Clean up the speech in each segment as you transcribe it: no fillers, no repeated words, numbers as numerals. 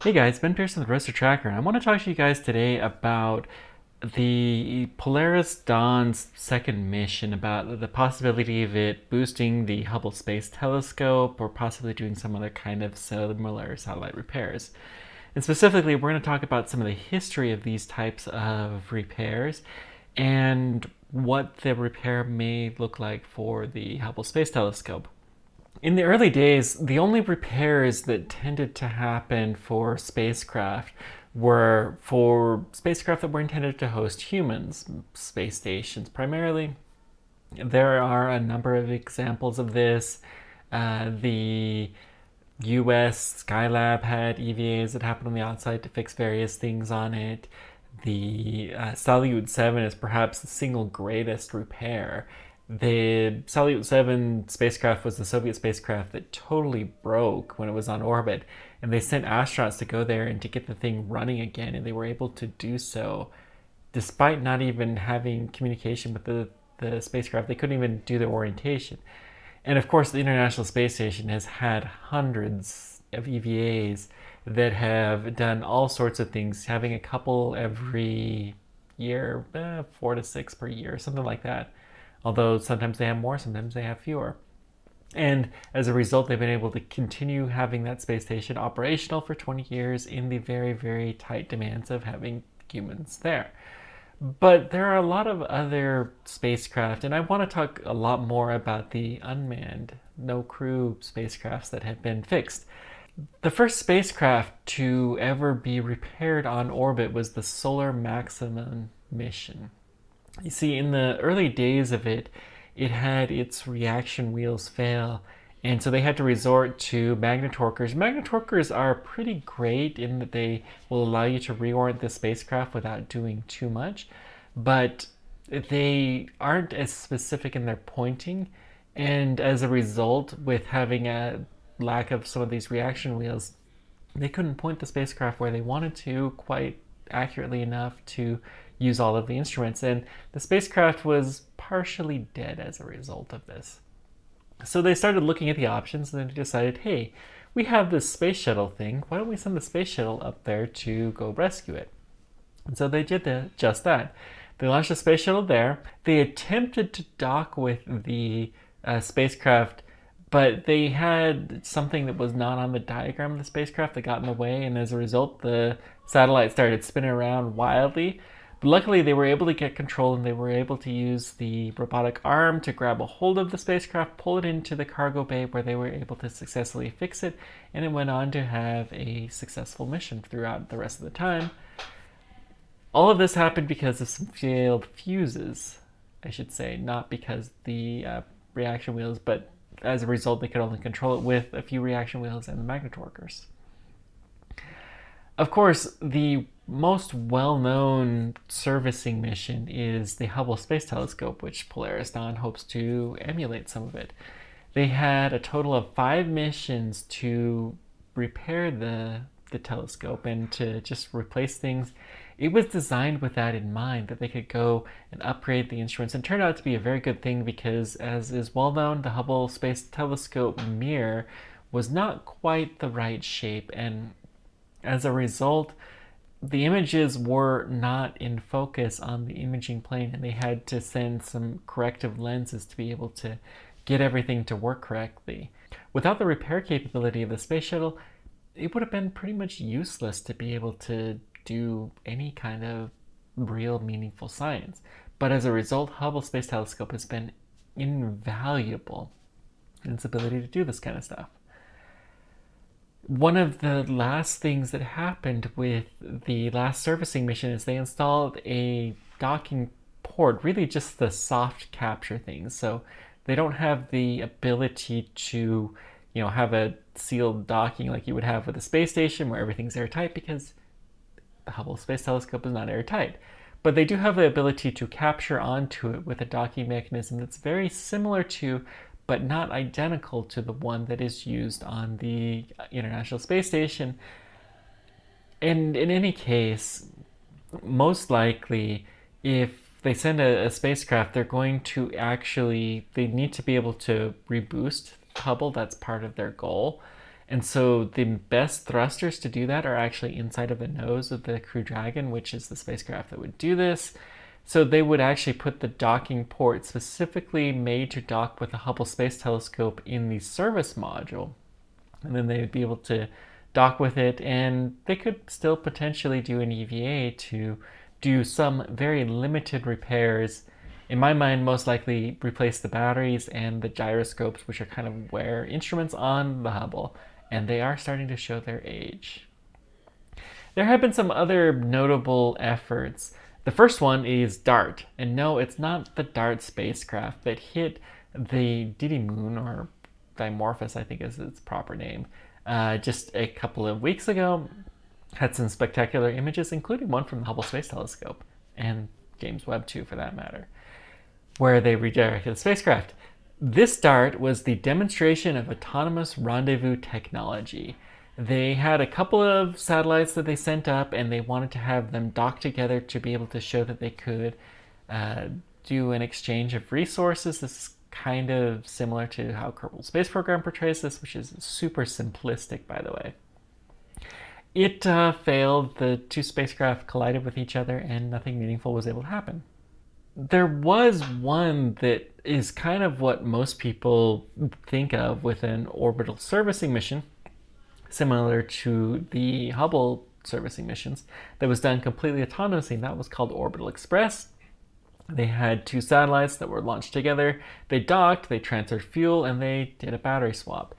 Hey guys, Ben Pearson with Roaster Tracker, and I want to talk to you guys today about the Polaris Dawn's second mission, about the possibility of it boosting the Hubble Space Telescope or possibly doing some other kind of similar satellite repairs. And specifically, we're going to talk about some of the history of these types of repairs and what the repair may look like for the Hubble Space Telescope. In the early days, the only repairs that tended to happen for spacecraft were for spacecraft that were intended to host humans, space stations primarily. There are a number of examples of this. The US Skylab had EVAs that happened on the outside to fix various things on it. The Salyut 7 is perhaps the single greatest repair. The Salyut 7 spacecraft was the Soviet spacecraft that totally broke when it was on orbit, and they sent astronauts to go there and to get the thing running again, and they were able to do so despite not even having communication with the spacecraft. They couldn't even do their orientation. And of course, the International Space Station has had hundreds of EVAs that have done all sorts of things, having a couple every year, 4 to 6 per year, something like that. Although sometimes they have more, sometimes they have fewer. And as a result, they've been able to continue having that space station operational for 20 years in the very, very tight demands of having humans there. But there are a lot of other spacecraft, and I want to talk a lot more about the unmanned, no crew spacecrafts that have been fixed. The first spacecraft to ever be repaired on orbit was the Solar Maximum mission. You see, in the early days of it, it had its reaction wheels fail, and so they had to resort to magnet torquers. Magnet torquers are pretty great in that they will allow you to reorient the spacecraft without doing too much, but they aren't as specific in their pointing, and as a result, with having a lack of some of these reaction wheels, they couldn't point the spacecraft where they wanted to quite accurately enough to use all of the instruments, and the spacecraft was partially dead as a result of this. So they started looking at the options, and then they decided, hey, we have this space shuttle thing, why don't we send the space shuttle up there to go rescue it? And so they did just that. They launched a space shuttle there. They attempted to dock with the spacecraft, but they had something that was not on the diagram of the spacecraft that got in the way, and as a result, the satellite started spinning around wildly. But luckily, they were able to get control, and they were able to use the robotic arm to grab a hold of the spacecraft, pull it into the cargo bay where they were able to successfully fix it, and it went on to have a successful mission throughout the rest of the time. All of this happened because of some failed fuses, I should say, not because the reaction wheels, but as a result, they could only control it with a few reaction wheels and the magnet torquers. Of course, the most well-known servicing mission is the Hubble Space Telescope, which Polaris Dawn hopes to emulate some of it. They had a total of 5 missions to repair the telescope and to just replace things. It was designed with that in mind, that they could go and upgrade the instruments, and turned out to be a very good thing because, as is well known, the Hubble Space Telescope mirror was not quite the right shape, and as a result, the images were not in focus on the imaging plane, and they had to send some corrective lenses to be able to get everything to work correctly. Without the repair capability of the space shuttle, it would have been pretty much useless to be able to do any kind of real meaningful science. But as a result, Hubble Space Telescope has been invaluable in its ability to do this kind of stuff. One of the last things that happened with the last servicing mission is they installed a docking port, really just the soft capture thing. So they don't have the ability to, have a sealed docking like you would have with a space station where everything's airtight, because the Hubble Space Telescope is not airtight. But they do have the ability to capture onto it with a docking mechanism that's very similar to, but not identical to, the one that is used on the International Space Station. And in any case, most likely, if they send a spacecraft, they're going to they need to be able to reboost Hubble. That's part of their goal. And so the best thrusters to do that are actually inside of the nose of the Crew Dragon, which is the spacecraft that would do this. So they would actually put the docking port specifically made to dock with the Hubble Space Telescope in the service module. And then they would be able to dock with it, and they could still potentially do an EVA to do some very limited repairs. In my mind, most likely replace the batteries and the gyroscopes, which are kind of wear instruments on the Hubble, and they are starting to show their age. There have been some other notable efforts. The first one is DART, and no, it's not the DART spacecraft that hit the Didymoon, or Dimorphos, I think is its proper name, just a couple of weeks ago. Had some spectacular images, including one from the Hubble Space Telescope, and James Webb too, for that matter, where they redirected the spacecraft. This DART was the demonstration of autonomous rendezvous technology. They had a couple of satellites that they sent up, and they wanted to have them dock together to be able to show that they could do an exchange of resources. This is kind of similar to how Kerbal Space Program portrays this, which is super simplistic, by the way. It failed. The two spacecraft collided with each other, and nothing meaningful was able to happen. There was one that is kind of what most people think of with an orbital servicing mission, similar to the Hubble servicing missions, that was done completely autonomously, and that was called Orbital Express. They had two satellites that were launched together. They docked, they transferred fuel, and they did a battery swap.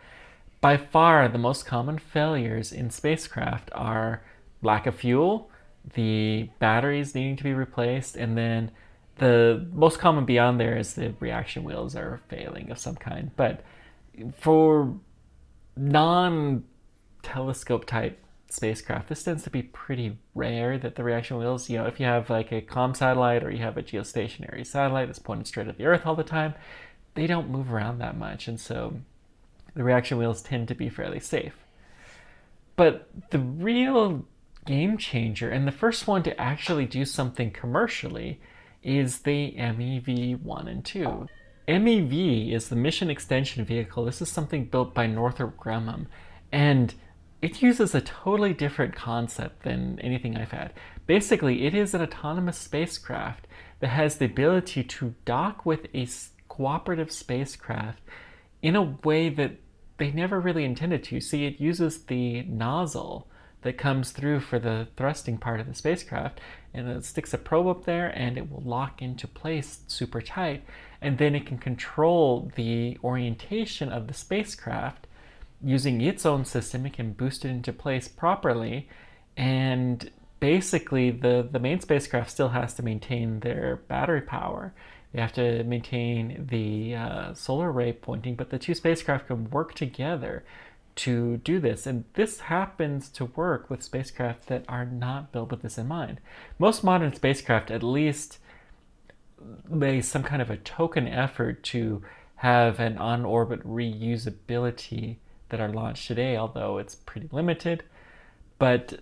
By far, the most common failures in spacecraft are lack of fuel, the batteries needing to be replaced, and then the most common beyond there is the reaction wheels are failing of some kind. But for non-telescope type spacecraft, this tends to be pretty rare that the reaction wheels, if you have like a comm satellite or you have a geostationary satellite that's pointed straight at the Earth all the time, they don't move around that much, and so the reaction wheels tend to be fairly safe. But the real game changer, and the first one to actually do something commercially, is the MEV-1 and 2. MEV is the Mission Extension Vehicle. This is something built by Northrop Grumman, and it uses a totally different concept than anything I've had. Basically, it is an autonomous spacecraft that has the ability to dock with a cooperative spacecraft in a way that they never really intended to. See, it uses the nozzle that comes through for the thrusting part of the spacecraft, and it sticks a probe up there, and it will lock into place super tight, and then it can control the orientation of the spacecraft using its own system. It can boost it into place properly, and basically the main spacecraft still has to maintain their battery power. They have to maintain the solar array pointing, but the two spacecraft can work together to do this. And this happens to work with spacecraft that are not built with this in mind. Most modern spacecraft at least make some kind of a token effort to have an on-orbit reusability that are launched today, although it's pretty limited. But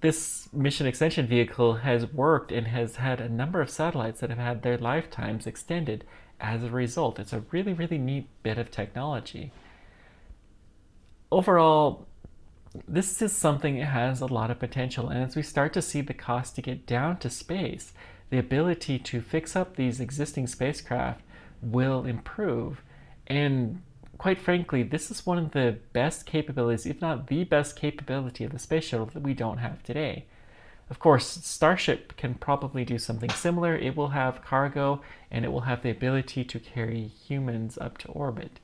this mission extension vehicle has worked and has had a number of satellites that have had their lifetimes extended as a result. It's a really, really neat bit of technology. Overall, this is something that has a lot of potential, and as we start to see the cost to get down to space, the ability to fix up these existing spacecraft will improve. And quite frankly, this is one of the best capabilities, if not the best capability of the space shuttle that we don't have today. Of course, Starship can probably do something similar. It will have cargo, and it will have the ability to carry humans up to orbit.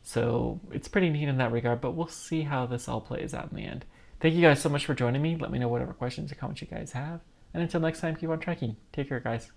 So it's pretty neat in that regard, but we'll see how this all plays out in the end. Thank you guys so much for joining me. Let me know whatever questions or comments you guys have. And until next time, keep on trekking. Take care, guys.